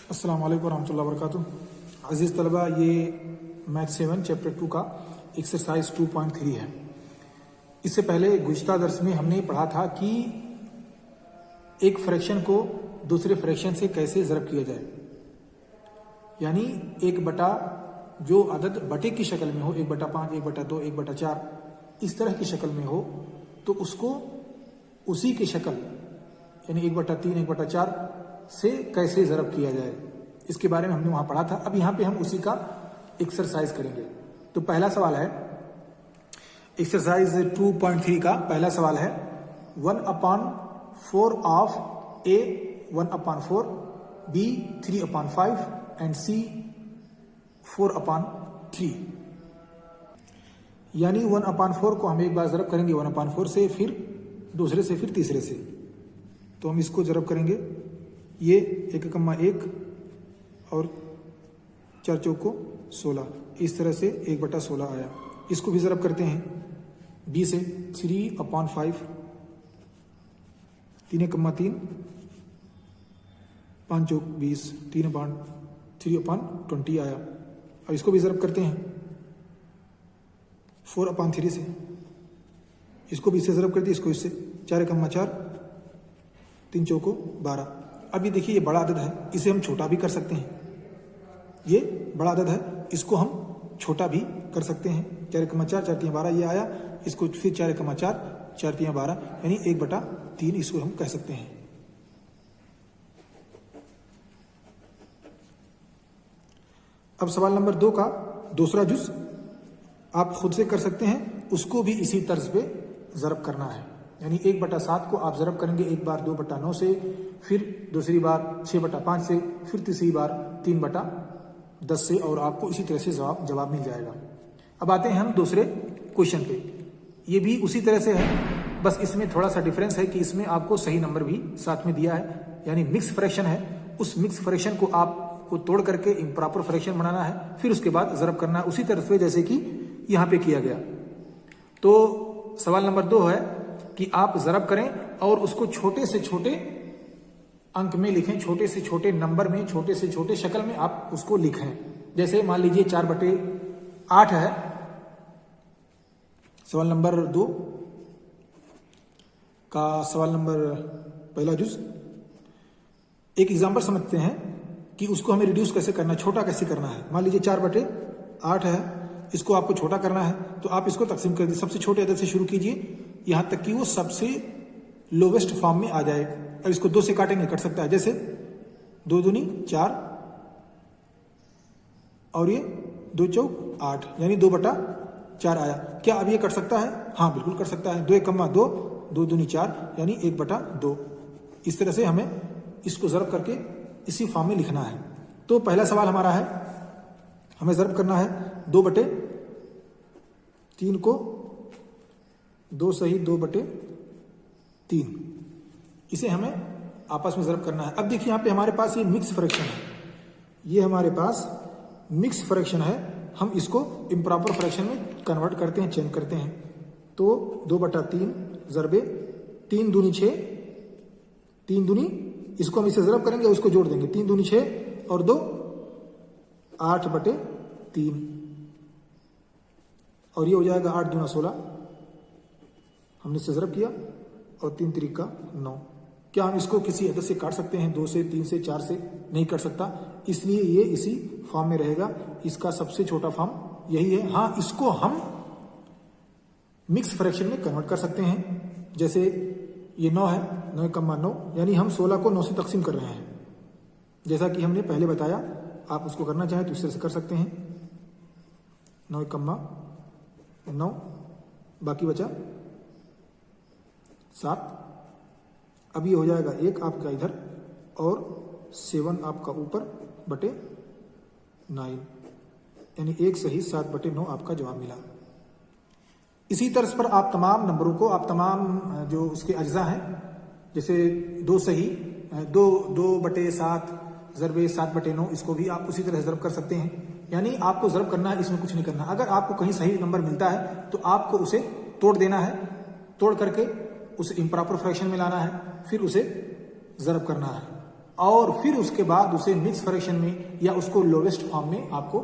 अस्सलाम वालेकुम रहमतुल्लाहि व बरकातुहू। अज़ीज़ तलबा, ये मैथ 7 चैप्टर 2 का एक्सरसाइज 2.3 है। इससे पहले गुज़िश्ता दर्स में हमने पढ़ा था कि एक फ्रैक्शन को दूसरे फ्रैक्शन से कैसे ज़रब किया जाए, यानी एक बटा जो अदद बटे की शक्ल में हो, 1/5, 1/2, 1/4 इस तरह की शक्ल में हो, तो उसको उसी की शक्ल यानी 1/3, 1/4 से कैसे ज़रब किया जाए, इसके बारे में हमने वहां पढ़ा था। अब यहाँ पे हम उसी का एक्सरसाइज करेंगे। तो पहला सवाल है, एक्सरसाइज 2.3 का पहला सवाल है 1/4 ऑफ ए 1/4, बी 3/5 एंड सी 4/3। यानी 1/4 को हम एक बार ज़रब करेंगे 1/4 से, फिर दूसरे से, फिर तीसरे से। तो हम इसको ज़रब करेंगे, ये 1,1 और 4 चौको 16, इस तरह से 1/16 आया। इसको भी ज़रब करते हैं बी से, 3/5, 3,3, 5 चौक 20, 3/20 आया। और इसको भी ज़रब करते हैं 4/3 से, इसको भी इससे ज़रब करते हैं, इसको इससे, 4,4, 3 चौको 12। अभी देखिए ये बड़ा अदद है, इसे हम छोटा भी कर सकते हैं। ये बड़ा अदद है, इसको हम छोटा भी कर सकते हैं। 4,4, 4×3 12 ये आया, इसको फिर 4,4, 4×3 12 यानी 1/3 इसको हम कह सकते हैं। अब सवाल नंबर 2 का दूसरा जुज़ आप खुद से कर सकते हैं, उसको भी इसी तर्ज पे ज़रब करना है। यानी 1/7 को आप ज़रब करेंगे एक बार 2/9 से, फिर दूसरी बार 6/5 से, फिर तीसरी बार 3/10 से, और आपको इसी तरह से जवाब मिल जाएगा। अब आते हैं हम दूसरे क्वेश्चन पे। ये भी उसी तरह से है, बस इसमें थोड़ा सा डिफरेंस है कि इसमें आपको सही नंबर भी साथ में दिया है, यानी मिक्स फ्रैक्शन है। उस मिक्स फ्रैक्शन को आपको तोड़ करके इम्प्रॉपर फ्रैक्शन बनाना है, फिर उसके बाद ज़रब करना है उसी तरह से जैसे कि यहाँ पे किया गया। तो सवाल नंबर 2 है कि आप ज़रब करें और उसको छोटे से छोटे अंक में लिखें, छोटे से छोटे नंबर में, छोटे से छोटे शक्ल में आप उसको लिखें। जैसे मान लीजिए 4/8 है सवाल नंबर 2 का, सवाल नंबर पहला जुज़। एक एग्जाम्पल समझते हैं कि उसको हमें रिड्यूस कैसे करना है, छोटा कैसे करना है। मान लीजिए 4/8 है, इसको आपको छोटा करना है, तो आप इसको तकसीम कर दीजिए, सबसे छोटे अदद से शुरू कीजिए यहां तक कि वो सबसे लोवेस्ट फॉर्म में आ जाए। अब इसको 2 से काटेंगे, कट सकता है, जैसे 2 दूनी 4 और ये 2 चौक 8 यानी 2/4 आया। क्या अब ये कट सकता है? हाँ बिल्कुल कट सकता है। 2×1 2 दूनी 4 यानी 1/2। इस तरह से हमें इसको ज़रब करके इसी फॉर्म में लिखना है। तो पहला सवाल हमारा है, हमें ज़रब करना है 2/3 को 2 सही 2/3, इसे हमें आपस में ज़रब करना है। अब देखिए यहाँ पे हमारे पास ये मिक्स फ्रैक्शन है, ये हमारे पास मिक्स फ्रैक्शन है, हम इसको इम्प्रॉपर फ्रैक्शन में कन्वर्ट करते हैं, चेंज करते हैं। तो 2/3 ज़रबे 3 दूनी 6, 3 दूनी, इसको हम इसे ज़रब करेंगे, उसको जोड़ देंगे, 3 दूनी 6 और 2 8/3 और ये हो जाएगा 8 दूना 16। हमने इसे ज़रब किया और 3 त्रिका 9। क्या हम इसको किसी अदद से काट सकते हैं? 2 से, 3 से, 4 से? नहीं कर सकता, इसलिए ये इसी फॉर्म में रहेगा। इसका सबसे छोटा फॉर्म यही है। हाँ, इसको हम मिक्स फ्रैक्शन में कन्वर्ट कर सकते हैं। जैसे ये 9 है, 9×9 यानी हम 16 को 9 से तकसीम कर रहे हैं, जैसा कि हमने पहले बताया। आप उसको करना चाहें तो इस तरह से कर सकते हैं, 9×9, बाकी बचा 7। अब ये हो जाएगा 1 आपका इधर और 7 आपका ऊपर बटे 9, यानी 1 सही 7/9 आपका जवाब मिला। इसी तरह पर आप तमाम नंबरों को, आप तमाम जो उसके अज्जा हैं, जैसे 2 सही 2/7 ज़रबे 7/9, इसको भी आप उसी तरह ज़रब कर सकते हैं। यानी आपको ज़रब करना है, इसमें कुछ नहीं करना। अगर आपको कहीं सही नंबर मिलता है तो आपको उसे तोड़ देना है, तोड़ करके उसे इम्प्रॉपर फ्रैक्शन में लाना है, फिर उसे ज़रब करना है। और फिर उसके बाद उसे मिक्स फ्रैक्शन में या उसको लोवेस्ट फॉर्म में आपको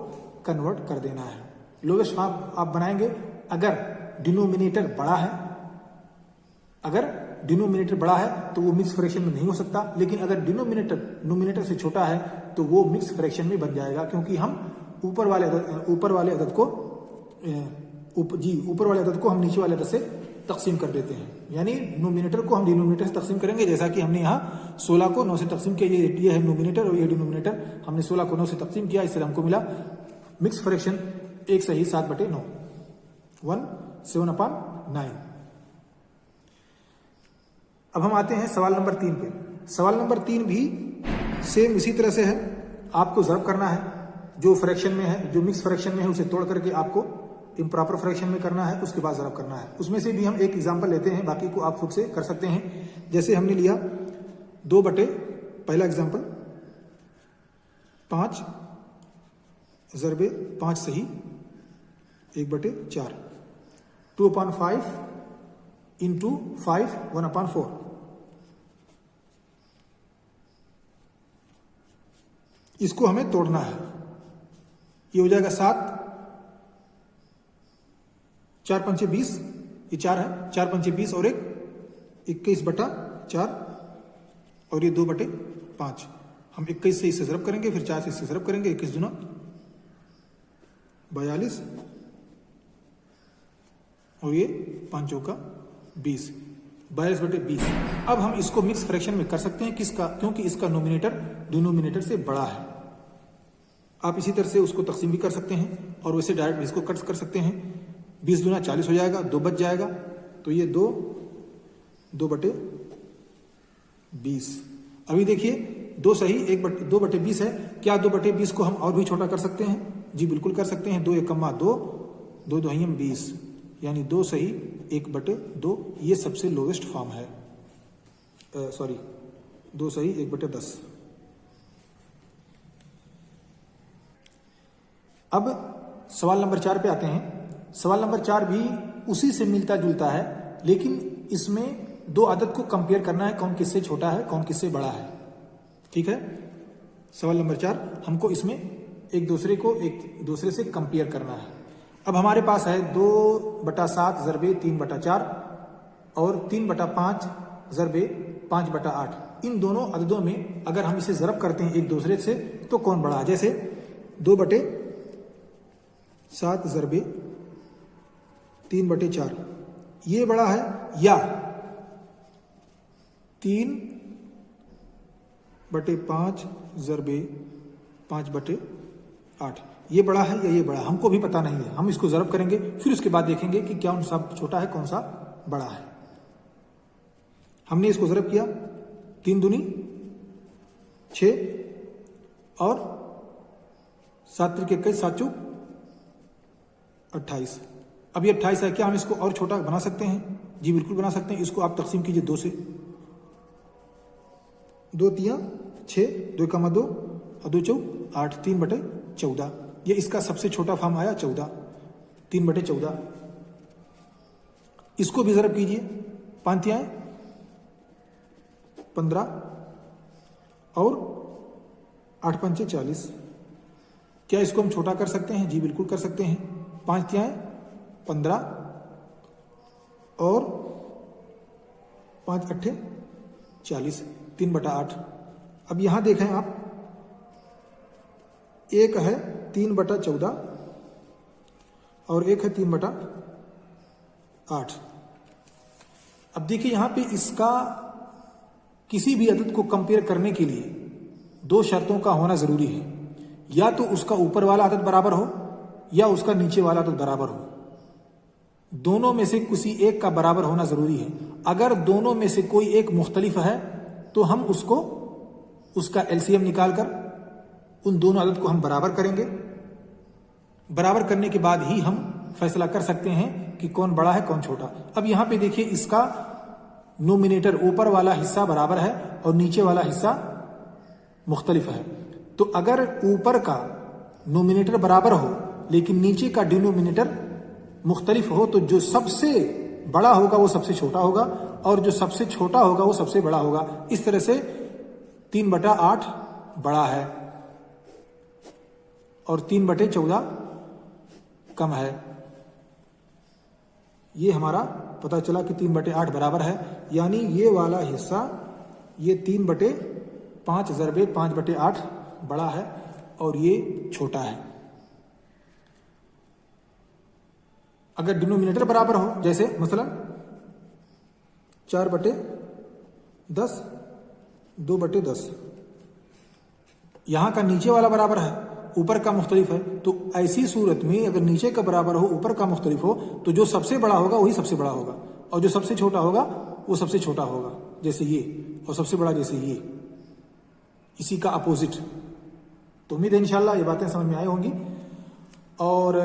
कन्वर्ट कर देना है। लोवेस्ट फॉर्म आप बनाएंगे अगर डिनोमिनेटर बड़ा है, अगर डिनोमिनेटर बड़ा है तो वो मिक्स फ्रैक्शन में नहीं हो सकता, लेकिन अगर डिनोमिनेटर नोमिनेटर से छोटा है तो वो मिक्स फ्रैक्शन में बन जाएगा, क्योंकि हम ऊपर वाले अदद को हम नीचे वाले अदद से तकसीम कर देते हैं। यानी नोमिनेटर को हम डिनोमिनेटर से तकसीम करेंगे, जैसा कि हमने यहाँ 16 को 9 से तकसीम किया। ये है नोमिनेटर और ये डिनोमिनेटर, हमने 16 को 9 से तकसीम किया, इससे हमको मिला मिक्स फ्रैक्शन 1 सही 7/9 7/9। अब हम आते हैं सवाल नंबर 3 पे। सवाल नंबर 3 भी सेम इसी तरह से है, आपको ज़रब करना है। जो फ्रैक्शन में है, जो मिक्स फ्रैक्शन में है, उसे तोड़ करके आपको इम्प्रॉपर फ्रैक्शन में करना है, उसके बाद ज़रब करना है। उसमें से भी हम एक एग्जांपल लेते हैं, बाकी को आप खुद से कर सकते हैं। जैसे हमने लिया 2 बटे, पहला एग्जांपल 5 ज़रबे 5 सही 1/4 2/5 इंटू 5 1/4। इसको हमें तोड़ना है। ये हो जाएगा 7 4 पंचे 20, ये 4 है, 4 पंचे 20 और 21/4 और ये 2/5। हम 21 से इससे ज़रब करेंगे, फिर 4 से इससे ज़रब करेंगे, 21 दूना 42 और ये 5 चौका 20 22/20। अब हम इसको मिक्स फ्रैक्शन में कर सकते हैं, किसका? क्योंकि इसका नोमिनेटर डिनोमिनेटर से बड़ा है। आप इसी तरह से उसको तकसीम भी कर सकते हैं और वैसे डायरेक्ट इसको कट कर सकते हैं। 20 दूना 40 हो जाएगा, 2 बच जाएगा, तो ये 2/20। अभी देखिए 2 सही 2/20 है। क्या 2/20 को हम और भी छोटा कर सकते हैं? जी बिल्कुल कर सकते हैं। 2 एकम्मा 2, 2 2 20, यानी 2 सही 1/2। ये सबसे लोवेस्ट फॉर्म है, 2 सही 1/10। अब सवाल नंबर 4 पे आते हैं। सवाल नंबर 4 भी उसी से मिलता जुलता है, लेकिन इसमें 2 अदद को कंपेयर करना है, कौन किससे छोटा है कौन किससे बड़ा है। ठीक है, सवाल नंबर 4 हमको इसमें एक दूसरे से कंपेयर करना है। अब हमारे पास है 2/7 ज़रबे 3/4 और 3/5 ज़रबे 5/8। इन दोनों अददों में अगर हम इसे ज़रब करते हैं एक दूसरे से तो कौन बड़ा है? जैसे 2/7 ज़रबे 3/4 ये बड़ा है, या 3/5 ज़रबे 5/8 ये बड़ा है या ये बड़ा? हमको भी पता नहीं है। हम इसको ज़रब करेंगे, फिर उसके बाद देखेंगे कि कौन सा छोटा है कौन सा बड़ा है। हमने इसको ज़रब किया, 3 दूनी 6 और 7 त्रिक 21 7 चौक 28। अब ये 28 है, क्या हम इसको और छोटा बना सकते हैं? जी बिल्कुल बना सकते हैं। इसको आप तकसीम कीजिए 2 से, 2 तिया 6, 2 एकमा 2 और 2 चौक 8, 3/14। ये इसका सबसे छोटा फॉर्म आया 14, 3/14। इसको भी ज़रब कीजिए, 5 तियाएं 15 और 8 पंचे 40। क्या इसको हम छोटा कर सकते हैं? जी बिल्कुल कर सकते हैं। 5 तियाएं 15 और 5 अट्ठे 40, 3/8। अब यहां देखें आप, एक है 3/14 और एक है 3/8। अब देखिए यहां पे इसका किसी भी अदद को कंपेयर करने के लिए 2 शर्तों का होना जरूरी है। या तो उसका ऊपर वाला अदद बराबर हो या उसका नीचे वाला अदद बराबर हो। दोनों में से किसी एक का बराबर होना जरूरी है। अगर दोनों में से कोई एक मुख्तलिफ है तो हम उसका एलसीएम निकालकर उन दोनों अदद को हम बराबर करेंगे। बराबर करने के बाद ही हम फैसला कर सकते हैं कि कौन बड़ा है कौन छोटा। अब यहां पे देखिए इसका नोमिनेटर ऊपर वाला हिस्सा बराबर है और नीचे वाला हिस्सा मुख्तलिफ है। तो अगर ऊपर का नोमिनेटर बराबर हो लेकिन नीचे का डिनोमिनेटर मुख्तलिफ हो तो जो सबसे बड़ा होगा वो सबसे छोटा होगा और जो सबसे छोटा होगा वो सबसे बड़ा होगा। इस तरह से 3/8 बड़ा है और 3/14 कम है। ये हमारा पता चला कि 3/8 बराबर है, यानी ये वाला हिस्सा ये 3/5 ज़रबे 5/8 बड़ा है और ये छोटा है। अगर डिनोमिनेटर बराबर हो, जैसे मसलन 4/10 2/10, यहां का नीचे वाला बराबर है, ऊपर का मुख्तलिफ है, तो ऐसी सूरत में अगर नीचे का बराबर हो ऊपर का मुख्तलिफ हो तो जो सबसे बड़ा होगा वही सबसे बड़ा होगा और जो सबसे छोटा होगा वो सबसे छोटा होगा, जैसे ये, और सबसे बड़ा जैसे ये, इसी का अपोजिट। तो उम्मीद है इंशाल्लाह ये बातें समझ में आई होंगी और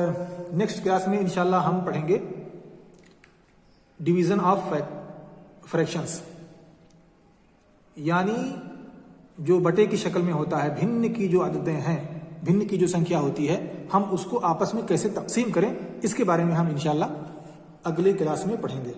नेक्स्ट क्लास में इंशाल्लाह हम पढ़ेंगे डिवीजन ऑफ फ्रैक्शंस, यानी जो बटे की शक्ल में होता है, भिन्न की जो अददें हैं, भिन्न की जो संख्या होती है, हम उसको आपस में कैसे तकसीम करें, इसके बारे में हम इंशाल्लाह अगले क्लास में पढ़ेंगे।